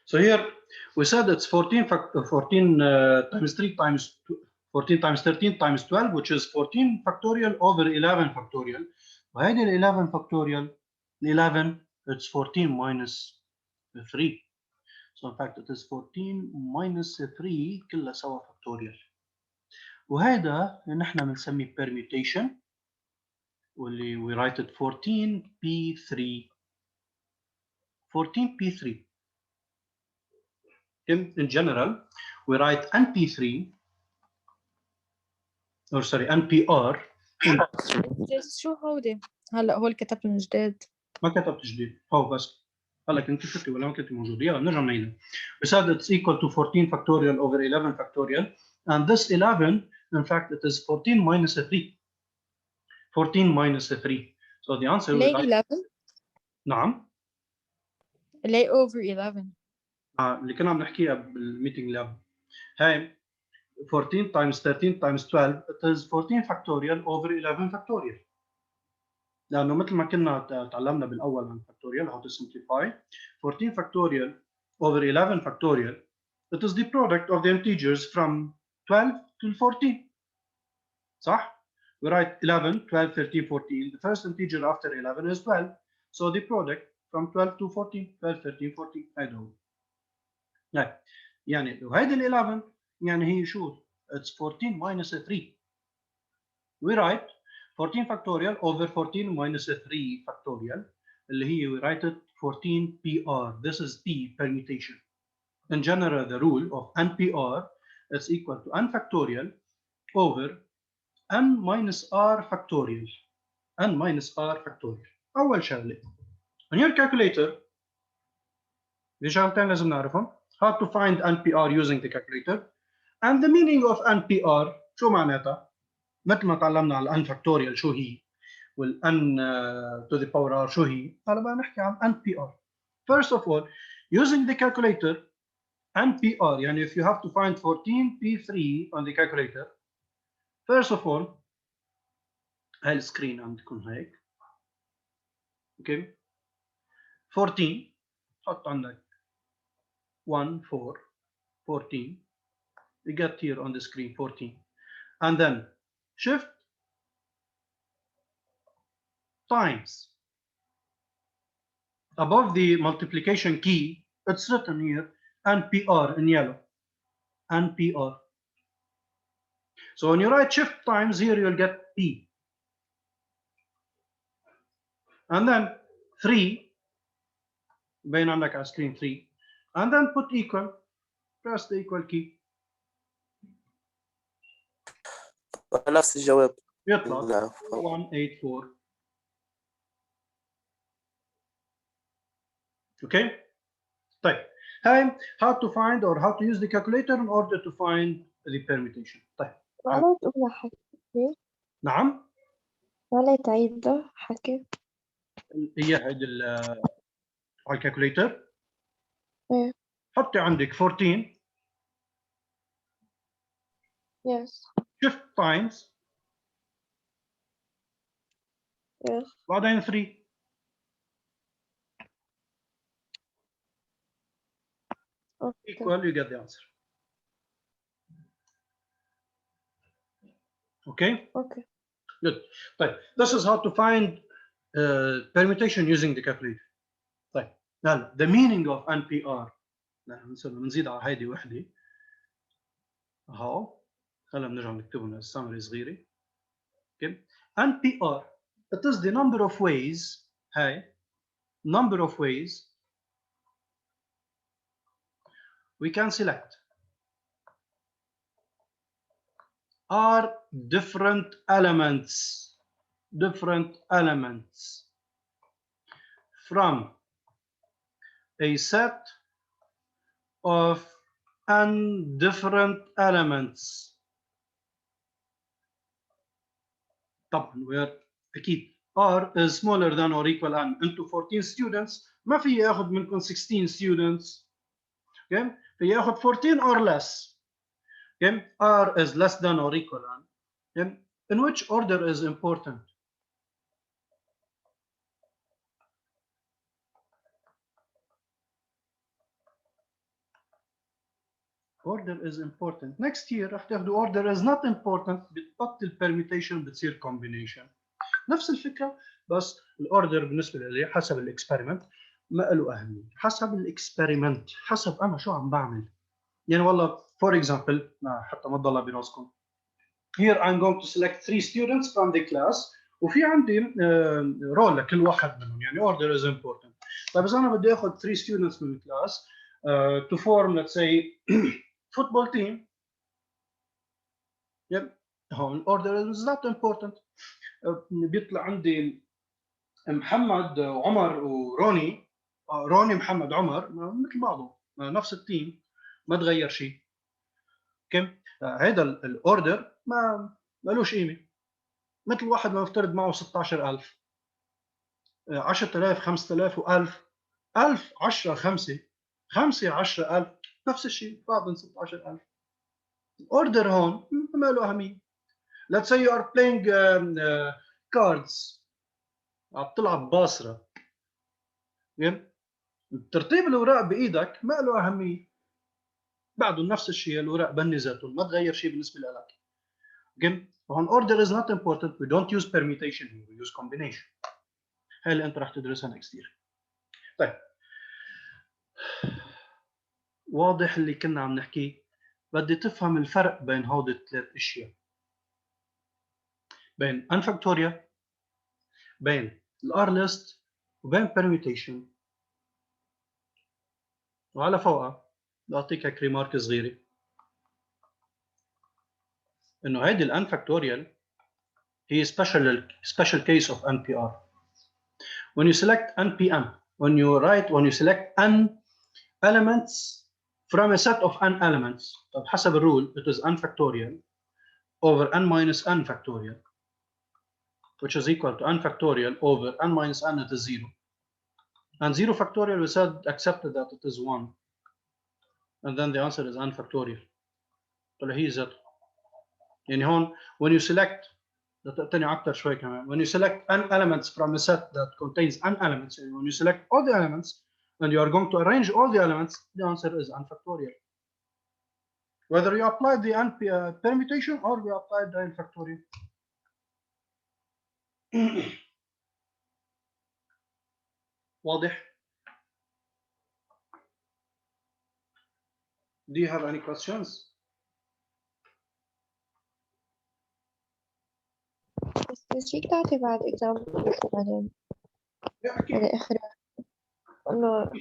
So here we said it's 14 times 3 times 14 times 13 times 12, which is 14 factorial over 11 factorial. وهيدي ال 11 factorial, 11 it's 14 minus 3. So in fact it is 14 minus 3 كلها سوا factorial. وهذا نحن بنسميه permutation واللي we write it 14p3. 14p3. In general, we write NP3 or sorry NPR. شو هودي؟ هلا هو اللي كتبته من جديد. ما كتبت جديد، هو بس. هلا كنت كتبتي ولا ما كنت موجود؟ يلا نرجع نعيدها. We said it's equal to 14 factorial over 11 factorial, and this 11, in fact, it is 14 minus 3. 14 minus 3. So the answer ليه will 11؟ نعم. ليه over 11؟ اللي كنا عم نحكيها بالميتنج لاب. هاي 14 times 13 times 12 it is 14 factorial over 11 factorial. لأنه مثل ما كنا تعلمنا بالأول عن factorial how to simplify 14 factorial over 11 factorial it is the product of the integers from 12 to 14. صح؟ We write 11, 12, 13, 14. The first integer after 11 is 12. So the product from 12 to 14, 12, 13, 14. هيدا هو. يعني لو هيدي ال 11 يعني هي شو؟ It's 14 minus 3. We write 14 factorial over 14 minus 3 factorial اللي هي we write it 14 PR. This is P permutation. In general, the rule of NPR is equal to n factorial over n minus r factorial. n minus r factorial. أول شغلة on your calculator في شغلتين لازم نعرفهم. How to find NPR using the calculator and the meaning of NPR شو معناتها؟ مثل ما تعلمنا على n factorial شو هي والn to the power r شو هي. هلا بقى نحكي عن NPR. First of all, using the calculator NPR يعني if you have to find 14p3 on the calculator, first of all هاي السكرين عندكم هيك. اوكي 14 حط عندك 1 4 14. You get here on the screen 14 and then shift times above the multiplication key it's written here NPR in yellow. NPR. So when you write shift times here you'll get P and then 3 بين عندك على screen 3 and then put equal, press the equal key نفس الجواب يطلع لا 184. Okay. طيب هاي how to find or how to use the calculator in order to find the permutation. طيب ولا تقول حكي نعم ولا تعيد حكي هي هيدي على الكالكوليتر ايه حطي عندك 14 يس shift times يس بعدين 3 اوكي equal you get the answer. Okay. اوكي Good. طيب this is how to find permutation using the calculator. طيب هلا the meaning of NPR بنزيد على هيدي وحده اهو هلا بنرجع نكتبهم السمري صغيره. Okay. NPR it is the number of ways number of ways we can select are different elements from a set of n different elements. طبعا where اكيد r is smaller than or equal n into 14 students ما في ياخذ منكم 16 students. Okay. في ياخذ 14 or less. Okay. r is less than or equal n. Okay. In which order is important? order is important. next year راح تاخذوا order is not important بتبطل permutation بتصير combination. نفس الفكره بس الاوردر بالنسبه لي حسب الاكسبيرمنت ما له اهميه، حسب الاكسبيرمنت، حسب انا شو عم بعمل. يعني والله فور اكزامبل حتى ما تضلها براسكم. Here I'm going to select 3 students from the class وفي عندي رول لكل واحد منهم، يعني order is important. طيب اذا انا بدي اخذ 3 students من الكلاس to form let's say football team. Yep. هون order is not important. بيطلع عندي محمد وعمر وروني، روني محمد عمر مثل بعضه نفس التيم ما تغير شيء. اوكي هذا الاوردر ما لوش قيمه. مثل واحد ما نفترض معه 16000 10000 5000 و1000 1000 10 5 5 10000 نفس الشيء بعضهم 16000. الاوردر هون ما له اهميه. let's say you are playing cards عم تلعب باصره. ترتيب الاوراق بايدك ما له اهميه، بعده نفس الشيء الاوراق بنزاتهم ما تغير شيء بالنسبه لك. again هون order is not important, we don't use permutation here, we use combination. هاي اللي انت راح تدرسها next year. طيب واضح اللي كنا عم نحكيه؟ بدي تفهم الفرق بين هودي الثلاث اشياء، بين n factorial، بين الار list، وبين permutation. وعلى فوقها بدي اعطيك هيك ريمارك صغيره انه هيدي الان فاكتوريال هي special case of NPR. When you select NPM, when you select n elements from a set of n elements, طب حسب الرول it is n factorial over n minus n factorial, which is equal to n factorial over n minus n, it is 0. And 0 factorial we said accepted that it is 1. And then the answer is n factorial. طلع هي ذات. يعني هون when you select تاني أكتر شوي كمان. When you select n elements from a set that contains n elements, and when you select all the elements and you are going to arrange all the elements, the answer is n factorial. Whether you apply the n permutation or you apply the n factorial. واضح؟ Do you have any questions? بس فيك تعطي بعد example بعدين Yeah, أكيد. يعني آخر إنه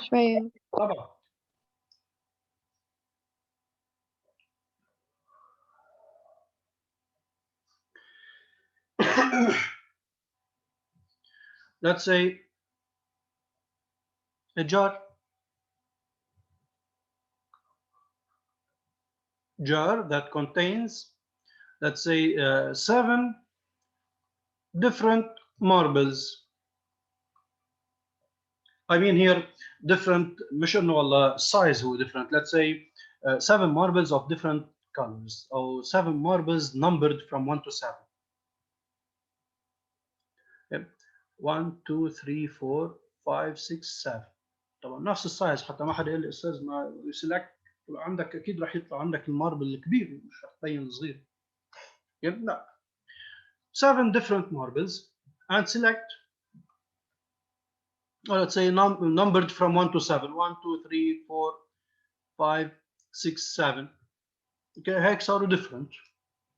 شوية. طبعا. Let's say a jar that contains, let's say 7 different marbles. I mean here different مش انه والله size هو different. Let's say 7 marbles of different colors or 7 marbles numbered from 1 to 7. Okay. 1 2 3 4 5 6 7. طبعا نفس السايز حتى ما حدا يقول لي استاذ ما يسلكت عندك اكيد راح يطلع عندك الماربل الكبير مش راح تبين الصغير. لا 7 different marbles and select, or let's say numbered from 1 to 7. 1 2 3 4 5 6 7. اوكي هيك صاروا different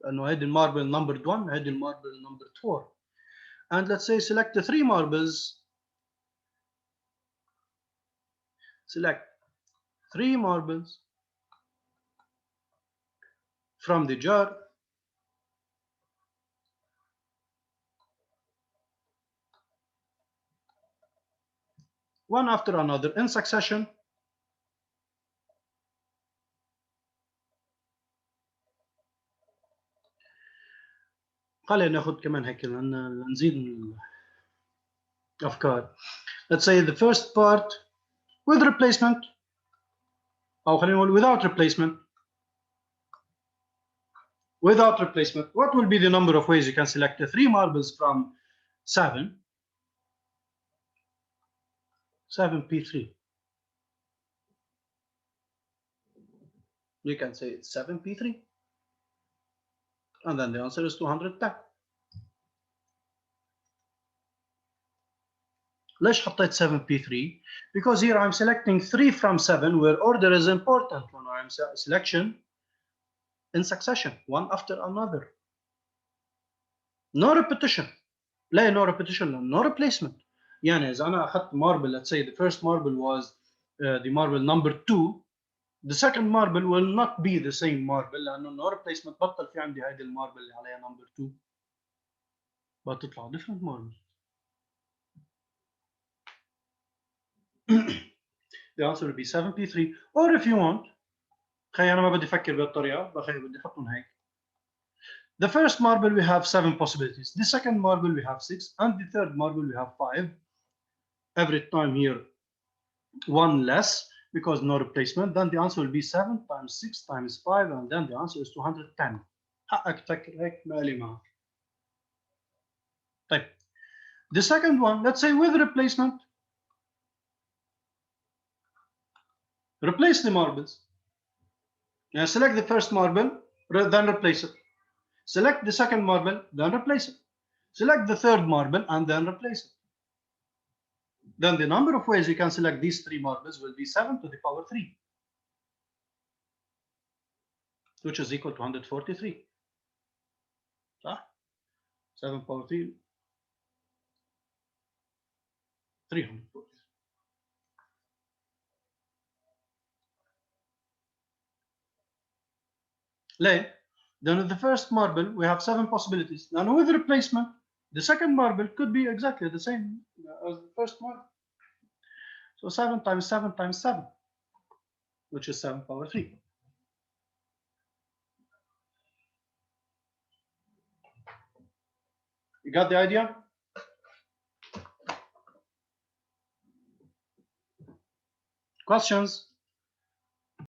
لانه هيدي الماربل numbered 1 هيدي الماربل numbered 4. and let's say select the 3 marbles, select 3 marbles from the jar one after another in succession. خلينا ناخذ كمان هيك نزيد من الافكار. Let's say the first part with replacement او خلينا نقول without replacement. Without replacement, what will be the number of ways you can select the 3 marbles from 7? 7p3. You can say it's 7p3. And then the answer is 210. ليش حطيت 7p3? Because here I'm selecting 3 from 7 where order is important when I'm selection in succession, one after another. No repetition. لا no repetition, no replacement. يعني إذا أنا أخذت marble, let's say the first marble was the marble number 2, the second marble will not be the same marble لأنه no replacement. بطل في عندي هيدي الماربل اللي عليها number 2. بتطلع different marble. The answer will be 7p3. Or if you want, خلي أنا ما بدي أفكر بهالطريقة، بخلي بدي أحطهم هيك. The first marble we have 7 possibilities. The second marble we have 6, and the third marble we have 5. Every time here, one less because no replacement. Then the answer will be 7 times 6 times 5, and then the answer is 210. حقك تفكر هيك مالي معك. طيب. The second one, let's say with replacement. Replace the marbles. Now select the first marble, then replace it. Select the second marble, then replace it. Select the third marble and then replace it. Then the number of ways you can select these 3 marbles will be 7 to the power 3, which is equal to 143. 7 power 3, 343. ليه؟ Then with the first marble, we have 7 possibilities. Now with replacement, the second marble could be exactly the same as the first marble. So 7 times 7 times 7, which is 7 power 3. You got the idea? Questions?